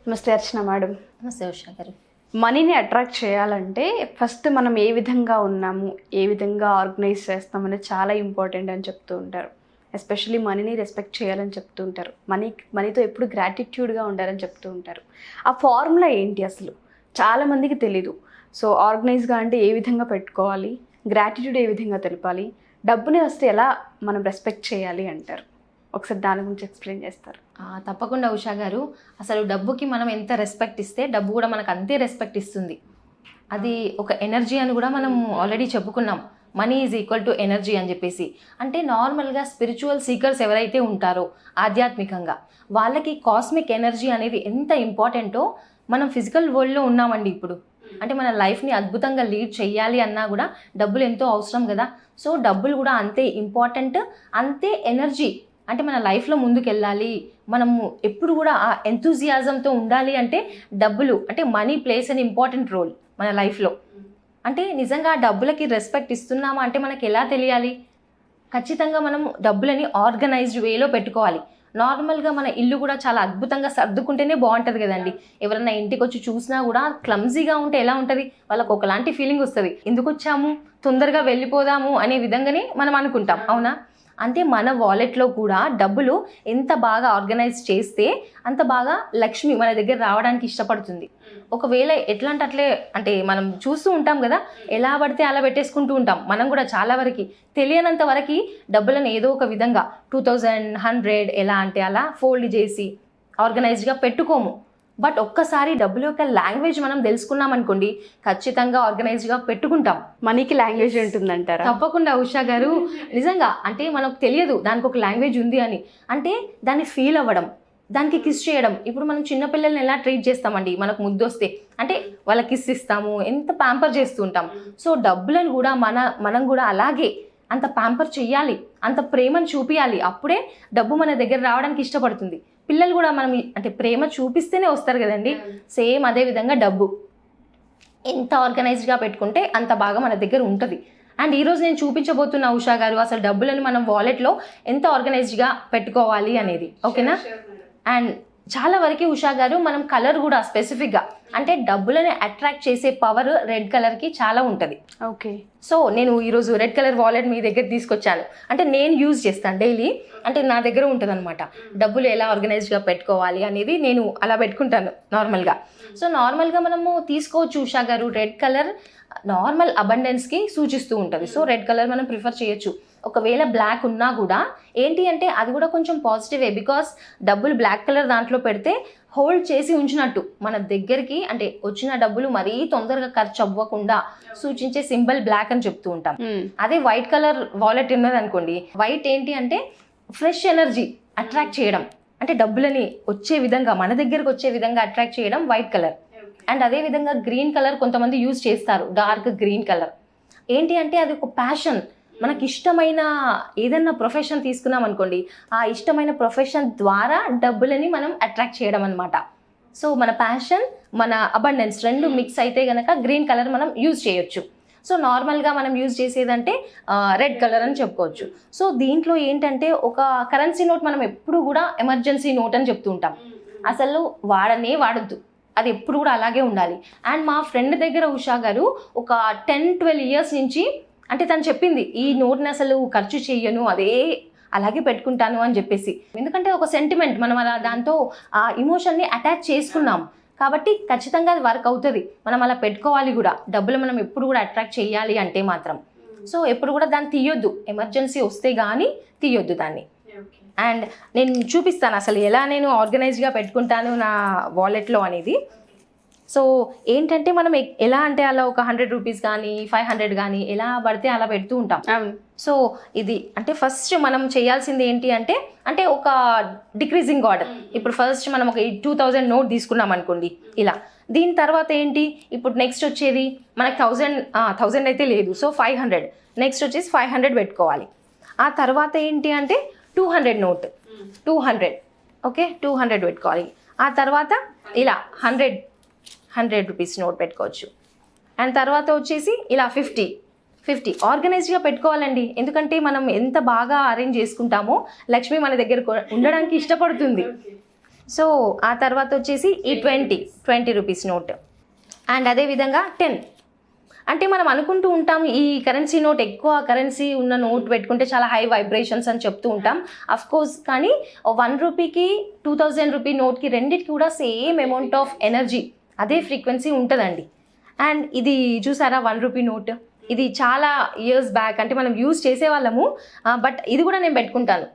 నమస్తే అర్చన మేడం. నమస్తే ఉషా గారు. మనీని అట్రాక్ట్ చేయాలంటే ఫస్ట్ మనం ఏ విధంగా ఉన్నాము, ఏ విధంగా ఆర్గనైజ్ చేస్తాం అనేది చాలా ఇంపార్టెంట్ అని చెప్తూ ఉంటారు. ఎస్పెషల్లీ మనీని రెస్పెక్ట్ చేయాలని చెప్తూ ఉంటారు. మనీతో ఎప్పుడు గ్రాటిట్యూడ్గా ఉండాలని చెప్తూ ఉంటారు. ఆ ఫార్ములా ఏంటి అసలు చాలామందికి తెలీదు. సో ఆర్గనైజ్గా అంటే ఏ విధంగా పెట్టుకోవాలి, గ్రాటిట్యూడ్ ఏ విధంగా తెలపాలి, డబ్బుని వస్తే ఎలా మనం రెస్పెక్ట్ చేయాలి అంటారు. ఒకసారి దాని గురించి ఎక్స్ప్లెయిన్ చేస్తారు. తప్పకుండా ఉషా గారు. అసలు డబ్బుకి మనం ఎంత రెస్పెక్ట్ ఇస్తే డబ్బు కూడా మనకు అంతే రెస్పెక్ట్ ఇస్తుంది. అది ఒక ఎనర్జీ అని కూడా మనం ఆల్రెడీ చెప్పుకున్నాం. Money is equal to energy అని చెప్పేసి. అంటే నార్మల్గా స్పిరిచువల్ సీకర్స్ ఎవరైతే ఉంటారో ఆధ్యాత్మికంగా వాళ్ళకి కాస్మిక్ ఎనర్జీ అనేది ఎంత ఇంపార్టెంటో మనం ఫిజికల్ వరల్డ్లో ఉన్నామండి ఇప్పుడు. అంటే మన లైఫ్ని అద్భుతంగా లీడ్ చేయాలి అన్నా కూడా డబ్బులు ఎంతో అవసరం కదా. సో డబ్బులు కూడా అంతే ఇంపార్టెంట్, అంతే ఎనర్జీ. అంటే మన లైఫ్లో ముందుకు వెళ్ళాలి, మనము ఎప్పుడు కూడా ఆ ఎంతూజియాజంతో ఉండాలి అంటే డబ్బులు అంటే money plays an important role మన లైఫ్లో. అంటే నిజంగా డబ్బులకి రెస్పెక్ట్ ఇస్తున్నామా అంటే మనకి ఎలా తెలియాలి? ఖచ్చితంగా మనం డబ్బులని ఆర్గనైజ్డ్ వేలో పెట్టుకోవాలి. నార్మల్గా మన ఇల్లు కూడా చాలా అద్భుతంగా సర్దుకుంటేనే బాగుంటుంది కదండి. ఎవరన్నా ఇంటికి వచ్చి చూసినా కూడా క్లమ్జీగా ఉంటే ఎలా ఉంటుంది? వాళ్ళకు ఒకలాంటి ఫీలింగ్ వస్తుంది. ఎందుకు వచ్చాము, తొందరగా వెళ్ళిపోదాము అనే విధంగానే మనం అనుకుంటాం, అవునా? అంటే మన వాలెట్లో కూడా డబ్బులు ఎంత బాగా ఆర్గనైజ్ చేస్తే అంత బాగా లక్ష్మి మన దగ్గర రావడానికి ఇష్టపడుతుంది. ఒకవేళ ఎట్లా అంటే అట్లే అంటే మనం చూస్తూ ఉంటాం కదా, ఎలా పడితే అలా పెట్టేసుకుంటూ ఉంటాం. మనం కూడా చాలా వరకు తెలియనంత వరకు డబ్బులను ఏదో ఒక విధంగా 2000, 100 ఎలా అంటే అలా ఫోల్డ్ చేసి ఆర్గనైజ్డ్గా పెట్టుకోము. బట్ ఒక్కసారి డబ్బుల యొక్క లాంగ్వేజ్ మనం తెలుసుకున్నాం అనుకోండి, ఖచ్చితంగా ఆర్గనైజ్డ్గా పెట్టుకుంటాం. మనీకి లాంగ్వేజ్ ఉంటుందంటారా? తప్పకుండా ఉషా గారు. నిజంగా అంటే మనకు తెలియదు దానికి ఒక లాంగ్వేజ్ ఉంది అని. అంటే దాన్ని ఫీల్ అవ్వడం, దానికి కిస్ చేయడం. ఇప్పుడు మనం చిన్నపిల్లల్ని ఎలా ట్రీట్ చేస్తామండి, మనకు ముద్దు వస్తే అంటే వాళ్ళకి కిస్ ఇస్తాము, ఎంత ప్యాంపర్ చేస్తూ ఉంటాం. సో డబ్బులను కూడా మనం కూడా అలాగే అంత ప్యాంపర్ చెయ్యాలి, అంత ప్రేమను చూపించాలి. అప్పుడే డబ్బు మన దగ్గర రావడానికి ఇష్టపడుతుంది. పిల్లలు కూడా మనం అంటే ప్రేమ చూపిస్తేనే వస్తారు కదండి. సేమ్ అదే విధంగా డబ్బు ఎంత ఆర్గనైజ్డ్గా పెట్టుకుంటే అంత బాగా మన దగ్గర ఉంటుంది. అండ్ ఈరోజు నేను చూపించబోతున్నా ఉషా గారు అసలు డబ్బులను మనం వాలెట్లో ఎంత ఆర్గనైజ్డ్గా పెట్టుకోవాలి అనేది, ఓకేనా? అండ్ చాలా వరకు ఉషా గారు మనం కలర్ కూడా స్పెసిఫిక్గా అంటే డబ్బులని అట్రాక్ట్ చేసే పవర్ రెడ్ కలర్కి చాలా ఉంటుంది. ఓకే. సో నేను ఈరోజు రెడ్ కలర్ వాలెట్ మీ దగ్గర తీసుకొచ్చాను. అంటే నేను యూజ్ చేస్తాను డైలీ. అంటే నా దగ్గర ఉంటుంది అనమాట డబ్బులు ఎలా ఆర్గనైజ్డ్గా పెట్టుకోవాలి అనేది. నేను అలా పెట్టుకుంటాను నార్మల్గా. సో నార్మల్గా మనము తీసుకోవచ్చు ఉషా గారు. రెడ్ కలర్ నార్మల్ అబండెన్స్కి సూచిస్తూ ఉంటుంది. సో రెడ్ కలర్ మనం ప్రిఫర్ చేయొచ్చు. ఒకవేళ బ్లాక్ ఉన్నా కూడా ఏంటి అంటే అది కూడా కొంచెం పాజిటివే. బికాస్ డబ్బులు బ్లాక్ కలర్ దాంట్లో పెడితే హోల్డ్ చేసి ఉంచినట్టు మన దగ్గరికి. అంటే వచ్చిన డబ్బులు మరీ తొందరగా ఖర్చు అవ్వకుండా సూచించే సింబల్ బ్లాక్ అని చెప్తూ ఉంటాం. అదే వైట్ కలర్ వాలెట్ ఉన్నది అనుకోండి, వైట్ ఏంటి అంటే ఫ్రెష్ ఎనర్జీ అట్రాక్ట్ చేయడం, అంటే డబ్బులని వచ్చే విధంగా మన దగ్గరకు వచ్చే విధంగా అట్రాక్ట్ చేయడం వైట్ కలర్. అండ్ అదే విధంగా గ్రీన్ కలర్ కొంతమంది యూజ్ చేస్తారు, డార్క్ గ్రీన్ కలర్. ఏంటి అంటే అది ఒక ప్యాషన్. మనకి ఇష్టమైన ఏదైనా ప్రొఫెషన్ తీసుకున్నాం అనుకోండి, ఆ ఇష్టమైన ప్రొఫెషన్ ద్వారా డబ్బులని మనం అట్రాక్ట్ చేయడం అనమాట. సో మన ప్యాషన్, మన అబండెన్స్ రెండు మిక్స్ అయితే కనుక గ్రీన్ కలర్ మనం యూజ్ చేయొచ్చు. సో నార్మల్గా మనం యూజ్ చేసేదంటే రెడ్ కలర్ అని చెప్పుకోవచ్చు. సో దీంట్లో ఏంటంటే ఒక కరెన్సీ నోట్ మనం ఎప్పుడు కూడా ఎమర్జెన్సీ నోట్ అని చెప్తూ ఉంటాం. అసలు వాడొద్దు, అది ఎప్పుడు కూడా అలాగే ఉండాలి. అండ్ మా ఫ్రెండ్ దగ్గర ఉషా గారు ఒక 10-12 ఇయర్స్ నుంచి అంటే తను చెప్పింది ఈ నోట్ని అసలు ఖర్చు చెయ్యను, అదే అలాగే పెట్టుకుంటాను అని చెప్పేసి. ఎందుకంటే ఒక సెంటిమెంట్, మనం అలా దాంతో ఆ ఇమోషన్ని అటాచ్ చేసుకున్నాం కాబట్టి ఖచ్చితంగా అది వర్క్ అవుతుంది. మనం అలా పెట్టుకోవాలి కూడా. డబ్బులు మనం ఎప్పుడు కూడా అట్రాక్ట్ చేయాలి అంటే మాత్రం. సో ఎప్పుడు కూడా దాన్ని తీయొద్దు, ఎమర్జెన్సీ వస్తే కానీ తీయొద్దు దాన్ని. అండ్ నేను చూపిస్తాను అసలు ఎలా నేను ఆర్గనైజ్డ్గా పెట్టుకుంటాను నా వాలెట్లో అనేది. సో ఏంటంటే మనం ఎలా అంటే అలా ఒక 100 రూపీస్ కానీ 500 కానీ ఎలా పడితే అలా పెడుతూ ఉంటాం. సో ఇది అంటే ఫస్ట్ మనం చేయాల్సింది ఏంటి అంటే అంటే ఒక డిక్రీజింగ్ ఆర్డర్. ఇప్పుడు ఫస్ట్ మనం ఒక 2000 నోట్ తీసుకున్నాం అనుకోండి ఇలా. దీని తర్వాత ఏంటి, ఇప్పుడు నెక్స్ట్ వచ్చేది మనకు 1000 అయితే లేదు, సో 500. నెక్స్ట్ వచ్చేసి 500 పెట్టుకోవాలి. ఆ తర్వాత ఏంటి అంటే 200 నోట్, 200 ఓకే, 200 పెట్టుకోవాలి. ఆ తర్వాత ఇలా 100 రూపీస్ నోట్ పెట్టుకోవచ్చు. అండ్ తర్వాత వచ్చేసి ఇలా 50 ఆర్గనైజ్డ్గా పెట్టుకోవాలండి. ఎందుకంటే మనం ఎంత బాగా అరేంజ్ చేసుకుంటామో లక్ష్మి మన దగ్గర ఉండడానికి ఇష్టపడుతుంది. సో ఆ తర్వాత వచ్చేసి ఈ 20 రూపీస్ నోట్. అండ్ అదేవిధంగా 10. అంటే మనం అనుకుంటూ ఉంటాం ఈ కరెన్సీ నోట్, ఎక్కువ కరెన్సీ ఉన్న నోట్ పెట్టుకుంటే చాలా హై వైబ్రేషన్స్ అని చెప్తూ ఉంటాం. అఫ్ కోర్స్, కానీ 1 రూపీకి 2000 రూపీ నోట్కి రెండింటికి కూడా సేమ్ అమౌంట్ ఆఫ్ ఎనర్జీ, అదే ఫ్రీక్వెన్సీ ఉంటుందండి. అండ్ ఇది చూసారా 1 రూపీ నోట్, ఇది చాలా ఇయర్స్ బ్యాక్ అంటే మనం యూజ్ చేసేవాళ్ళము. బట్ ఇది కూడా నేను పెట్టుకుంటాను.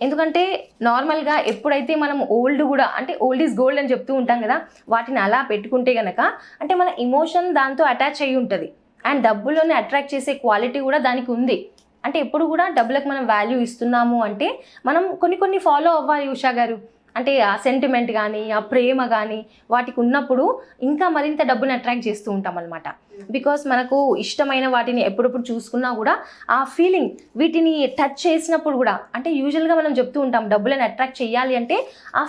ఎందుకంటే నార్మల్గా ఎప్పుడైతే మనం ఓల్డ్ కూడా, అంటే ఓల్డ్ ఈజ్ గోల్డ్ అని చెప్తూ ఉంటాం కదా, వాటిని అలా పెట్టుకుంటే కనుక అంటే మన ఇమోషన్ దాంతో అటాచ్ అయ్యి ఉంటుంది. అండ్ డబ్బులోనే అట్రాక్ట్ చేసే క్వాలిటీ కూడా దానికి ఉంది. అంటే ఎప్పుడు కూడా డబ్బులకు మనం వాల్యూ ఇస్తున్నాము అంటే మనం కొన్ని ఫాలో అవ్వాలి ఉషా గారు. అంటే ఆ సెంటిమెంట్ కానీ, ఆ ప్రేమ కానీ వాటికి ఉన్నప్పుడు ఇంకా మరింత డబ్బుని అట్రాక్ట్ చేస్తూ ఉంటాం అనమాట. బికాస్ మనకు ఇష్టమైన వాటిని ఎప్పుడప్పుడు చూసుకున్నా కూడా ఆ ఫీలింగ్, వీటిని టచ్ చేసినప్పుడు కూడా, అంటే యూజువల్గా మనం చెప్తూ ఉంటాం డబ్బులని అట్రాక్ట్ చేయాలి అంటే ఆ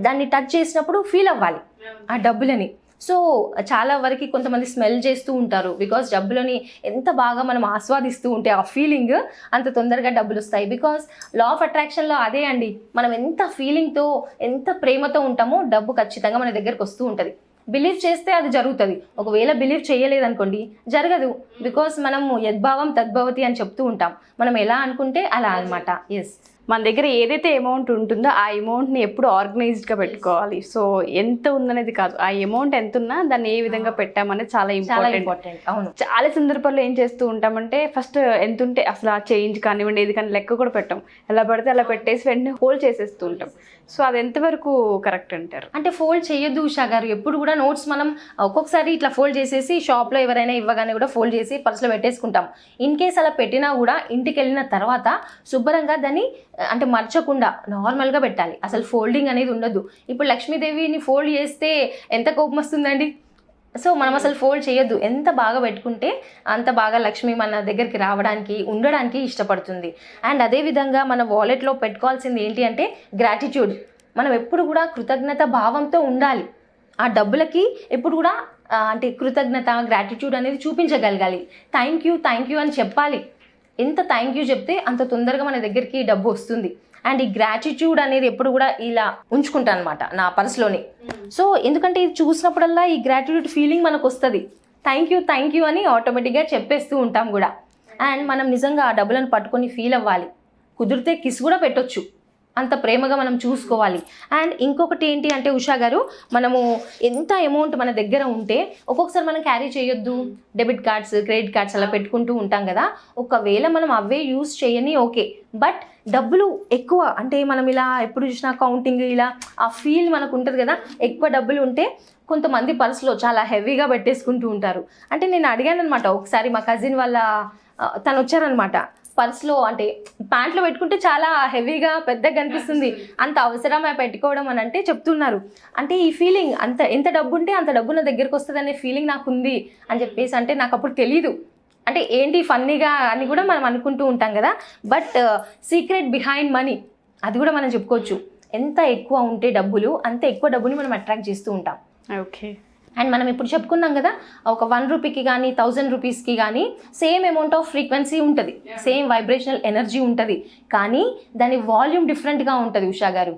దాన్ని టచ్ చేసినప్పుడు ఫీల్ అవ్వాలి ఆ డబ్బులని. సో చాలా వరకు కొంతమంది స్మెల్ చేస్తూ ఉంటారు. బికాస్ డబ్బులని ఎంత బాగా మనం ఆస్వాదిస్తూ ఉంటే ఆ ఫీలింగ్ అంత తొందరగా డబ్బులు వస్తాయి. బికాస్ లా ఆఫ్ అట్రాక్షన్లో అదే అండి, మనం ఎంత ఫీలింగ్తో, ఎంత ప్రేమతో ఉంటామో డబ్బు ఖచ్చితంగా మన దగ్గరకు వస్తూ ఉంటుంది. బిలీవ్ చేస్తే అది జరుగుతుంది. ఒకవేళ బిలీవ్ చేయలేదనుకోండి జరగదు. బికాస్ మనం యద్భావం తద్భవతి అని చెప్తూ ఉంటాం. మనం ఎలా అనుకుంటే అలా అనమాట. ఎస్, మన దగ్గర ఏదైతే అమౌంట్ ఉంటుందో ఆ అమౌంట్ని ఎప్పుడు ఆర్గనైజ్డ్గా పెట్టుకోవాలి. సో ఎంత ఉందనేది కాదు, ఆ అమౌంట్ ఎంత ఉన్నా దాన్ని ఏ విధంగా పెట్టామనేది చాలా ఇంపార్టెంట్. అవును, చాలా సందర్భాల్లో ఏం చేస్తూ ఉంటామంటే ఫస్ట్ ఎంత ఉంటే అసలు ఆ చేంజ్ కానివ్వండి ఏది కానీ లెక్క కూడా పెట్టాం, ఎలా పడితే అలా పెట్టేసి వెంటనే హోల్డ్ చేసేస్తూ ఉంటాం. సో అది ఎంతవరకు కరెక్ట్ అంటారు? అంటే ఫోల్డ్ చేయొద్దు ఉషా గారు. ఎప్పుడు కూడా నోట్స్ మనం ఒక్కొక్కసారి ఇట్లా ఫోల్డ్ చేసేసి షాప్లో ఎవరైనా ఇవ్వగానే కూడా ఫోల్డ్ చేసి పర్సులో పెట్టేసుకుంటాం. ఇన్ కేస్ అలా పెట్టినా కూడా ఇంటికి వెళ్ళిన తర్వాత శుభ్రంగా దాన్ని అంటే మర్చకుండా నార్మల్గా పెట్టాలి. అసలు ఫోల్డింగ్ అనేది ఉండదు. ఇప్పుడు లక్ష్మీదేవిని ఫోల్డ్ చేస్తే ఎంత కోపం వస్తుందండి. సో మనం అసలు ఫోల్డ్ చేయొద్దు. ఎంత బాగా పెట్టుకుంటే అంత బాగా లక్ష్మి మన దగ్గరికి రావడానికి, ఉండడానికి ఇష్టపడుతుంది. అండ్ అదేవిధంగా మన వాలెట్లో పెట్టుకోవాల్సింది ఏంటి అంటే గ్రాటిట్యూడ్. మనం ఎప్పుడు కూడా కృతజ్ఞత భావంతో ఉండాలి. ఆ డబ్బులకి ఎప్పుడు కూడా అంటే కృతజ్ఞత, గ్రాటిట్యూడ్ అనేది చూపించగలగాలి. థ్యాంక్ యూ అని చెప్పాలి. ఎంత థ్యాంక్ యూ చెప్తే అంత తొందరగా మన దగ్గరికి డబ్బు వస్తుంది. అండ్ ఈ గ్రాటిట్యూడ్ అనేది ఎప్పుడు కూడా ఇలా ఉంచుకుంటాను అనమాట నా పర్సులోని. సో ఎందుకంటే ఇది చూసినప్పుడల్లా ఈ గ్రాటిట్యూడ్ ఫీలింగ్ మనకు వస్తుంది. థ్యాంక్ యూ అని ఆటోమేటిక్గా చెప్పేస్తూ ఉంటాం కూడా. అండ్ మనం నిజంగా ఆ డబ్బులను పట్టుకొని ఫీల్ అవ్వాలి. కుదిరితే కిస్ కూడా పెట్టొచ్చు, అంత ప్రేమగా మనం చూసుకోవాలి. అండ్ ఇంకొకటి ఏంటి అంటే ఉషా గారు, మనము ఎంత అమౌంట్ మన దగ్గర ఉంటే ఒక్కొక్కసారి మనం క్యారీ చేయొద్దు. డెబిట్ కార్డ్స్, క్రెడిట్ కార్డ్స్ అలా పెట్టుకుంటూ ఉంటాం కదా. ఒకవేళ మనం అవే యూజ్ చేయని ఓకే, బట్ డబ్బులు ఎక్కువ అంటే మనం ఇలా ఎప్పుడు చూసినా కౌంటింగ్ ఇలా ఆ ఫీల్ మనకు ఉంటుంది కదా. ఎక్కువ డబ్బులు ఉంటే కొంతమంది పర్సులో చాలా హెవీగా పెట్టేసుకుంటూ ఉంటారు. అంటే నేను అడిగాను అనమాట ఒకసారి, మా కజిన్ వాళ్ళ తను వచ్చారనమాట. పర్స్లో అంటే ప్యాంట్లో పెట్టుకుంటే చాలా హెవీగా పెద్దగా కనిపిస్తుంది, అంత అవసరమే పెట్టుకోవడం అని అంటే చెప్తున్నారు. అంటే ఈ ఫీలింగ్ ఎంత డబ్బు ఉంటే అంత డబ్బు నా దగ్గరకు వస్తుంది అనే ఫీలింగ్ నాకు ఉంది అని చెప్పేసి, అంటే నాకు అప్పుడు తెలీదు. అంటే ఏంటి ఫన్నీగా అని కూడా మనం అనుకుంటూ ఉంటాం కదా. బట్ సీక్రెట్ బిహైండ్ మనీ అది కూడా మనం చెప్పుకోవచ్చు. ఎంత ఎక్కువ ఉంటే డబ్బులు, అంత ఎక్కువ డబ్బుని మనం అట్రాక్ట్ చేస్తూ ఉంటాం. ఓకే. అండ్ మనం ఇప్పుడు చెప్పుకున్నాం కదా, ఒక 1 రూపీకి కానీ 1000 రూపీస్కి కానీ సేమ్ అమౌంట్ ఆఫ్ ఫ్రీక్వెన్సీ ఉంటుంది, సేమ్ వైబ్రేషనల్ ఎనర్జీ ఉంటుంది. కానీ దాని వాల్యూమ్ డిఫరెంట్గా ఉంటుంది ఉషా గారు.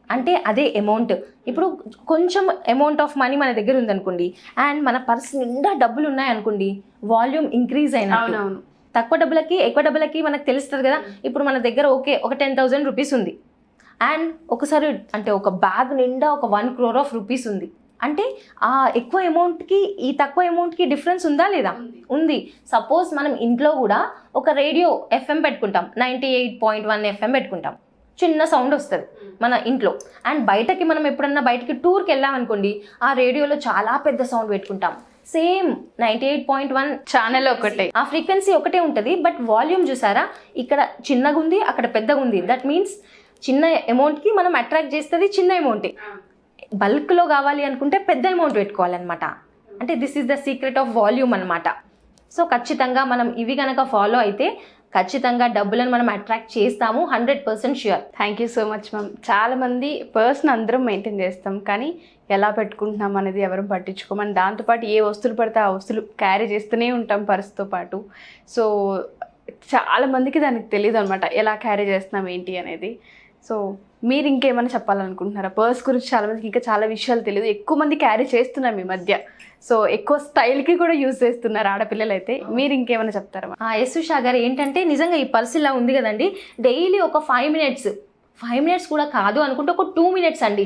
అంటే అదే అమౌంట్, ఇప్పుడు కొంచెం అమౌంట్ ఆఫ్ మనీ మన దగ్గర ఉందనుకోండి, అండ్ మన పర్స్ నిండా డబ్బులు ఉన్నాయనుకోండి, వాల్యూమ్ ఇంక్రీజ్ అయినట్టు. తక్కువ డబ్బులకి ఎక్కువ డబ్బులకి మనకు తెలుస్తుంది కదా. ఇప్పుడు మన దగ్గర ఓకే ఒక 10,000 రూపీస్ ఉంది, అండ్ ఒకసారి అంటే ఒక బ్యాగ్ నిండా ఒక 1 crore ఆఫ్ రూపీస్ ఉంది. అంటే ఆ ఎక్కువ అమౌంట్కి ఈ తక్కువ అమౌంట్కి డిఫరెన్స్ ఉందా లేదా? ఉంది. సపోజ్ మనం ఇంట్లో కూడా ఒక రేడియో FM పెట్టుకుంటాం, 98.1 FM పెట్టుకుంటాం, చిన్న సౌండ్ వస్తుంది మన ఇంట్లో. అండ్ బయటకి మనం ఎప్పుడన్నా బయటకి టూర్కి వెళ్ళామనుకోండి, ఆ రేడియోలో చాలా పెద్ద సౌండ్ పెట్టుకుంటాం. సేమ్ 98.1 ఛానల్ ఒకటే, ఆ ఫ్రీక్వెన్సీ ఒకటే ఉంటుంది. బట్ వాల్యూమ్ చూసారా, ఇక్కడ చిన్నగా ఉంది, అక్కడ పెద్దగా ఉంది. దట్ మీన్స్ చిన్న అమౌంట్కి మనం అట్రాక్ట్ చేస్తుంది చిన్న అమౌంటే. బల్క్లో కావాలి అనుకుంటే పెద్ద అమౌంట్ పెట్టుకోవాలన్నమాట. అంటే this is the secret of volume అనమాట. సో ఖచ్చితంగా మనం ఇవి కనుక ఫాలో అయితే ఖచ్చితంగా డబ్బులను మనం అట్రాక్ట్ చేస్తాము, 100% sure. Thank you so much ma'am. చాలామంది పర్సన్ అందరం మెయింటైన్ చేస్తాం, కానీ ఎలా పెట్టుకుంటున్నాం అనేది ఎవరు పట్టించుకోమని, దాంతోపాటు ఏ వస్తువులు పడితే ఆ వస్తువులు క్యారీ చేస్తూనే ఉంటాం పర్స్తో పాటు. సో చాలామందికి దానికి తెలియదు అనమాట, ఎలా క్యారీ చేస్తున్నాం ఏంటి అనేది. సో మీరు ఇంకేమైనా చెప్పాలనుకుంటున్నారా? పర్స్ గురించి చాలా మందికి ఇంకా చాలా విషయాలు తెలియదు, ఎక్కువ మంది క్యారీ చేస్తున్నాం ఈ మధ్య. సో ఎక్కువ స్టైల్కి కూడా యూజ్ చేస్తున్నారు ఆడపిల్లలు అయితే. మీరు ఇంకేమైనా చెప్తారా? ఎస్ ఉషా గారు, ఏంటంటే నిజంగా ఈ పర్స్ ఇలా ఉంది కదండి, డైలీ ఒక 5 మినిట్స్ కూడా కాదు అనుకుంటే ఒక 2 మినిట్స్ అండి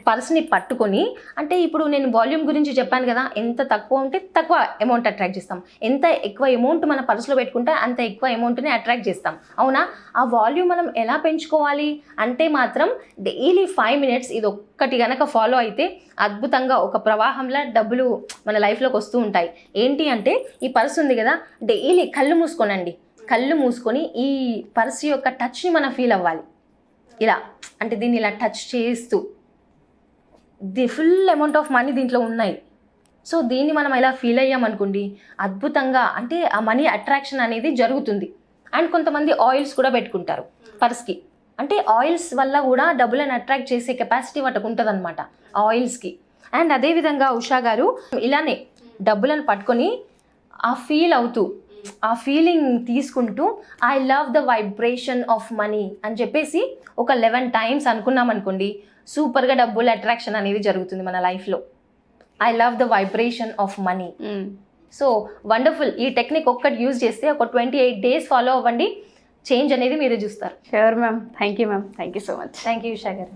పర్స్ని పట్టుకొని, అంటే ఇప్పుడు నేను వాల్యూమ్ గురించి చెప్పాను కదా, ఎంత తక్కువ ఉంటే తక్కువ అమౌంట్ అట్రాక్ట్ చేస్తాం, ఎంత ఎక్కువ అమౌంట్ మన పర్స్లో పెట్టుకుంటే అంత ఎక్కువ అమౌంట్ని అట్రాక్ట్ చేస్తాం, అవునా? ఆ వాల్యూమ్ మనం ఎలా పెంచుకోవాలి అంటే మాత్రం డైలీ 5 మినిట్స్ ఇది ఒక్కటి గనక ఫాలో అయితే అద్భుతంగా ఒక ప్రవాహంలో డబ్బులు మన లైఫ్లోకి వస్తూ ఉంటాయి. ఏంటి అంటే ఈ పర్స్ ఉంది కదా, డైలీ కళ్ళు మూసుకొని ఈ పర్స్ యొక్క టచ్ని మనం ఫీల్ అవ్వాలి. ఇలా అంటే దీన్ని ఇలా టచ్ చేస్తూ ఫుల్ అమౌంట్ ఆఫ్ మనీ దీంట్లో ఉన్నాయి. సో దీన్ని మనం ఇలా ఫీల్ అయ్యామనుకోండి, అద్భుతంగా అంటే ఆ మనీ అట్రాక్షన్ అనేది జరుగుతుంది. అండ్ కొంతమంది ఆయిల్స్ కూడా పెట్టుకుంటారు పర్స్కి, అంటే ఆయిల్స్ వల్ల కూడా డబ్బులను అట్రాక్ట్ చేసే కెపాసిటీ వాటికి ఉంటుంది అనమాట ఆయిల్స్కి. అండ్ అదేవిధంగా ఉషా గారు ఇలానే డబ్బులను పట్టుకొని ఆ ఫీల్ అవుతూ ఆ ఫీలింగ్ తీసుకుంటూ I love the vibration of money అని చెప్పేసి ఒక 11 టైమ్స్ అనుకున్నాం అనుకోండి, సూపర్గా డబ్బులు అట్రాక్షన్ అనేది జరుగుతుంది మన లైఫ్లో. I love the vibration of money. So wonderful. ఈ టెక్నిక్ ఒక్కటి యూజ్ చేస్తే ఒక 28 days ఫాలో అవ్వండి, చేంజ్ అనేది మీరు చూస్తారు. Sure ma'am. Thank you ma'am. Thank you so much. Thank you Usha గారు.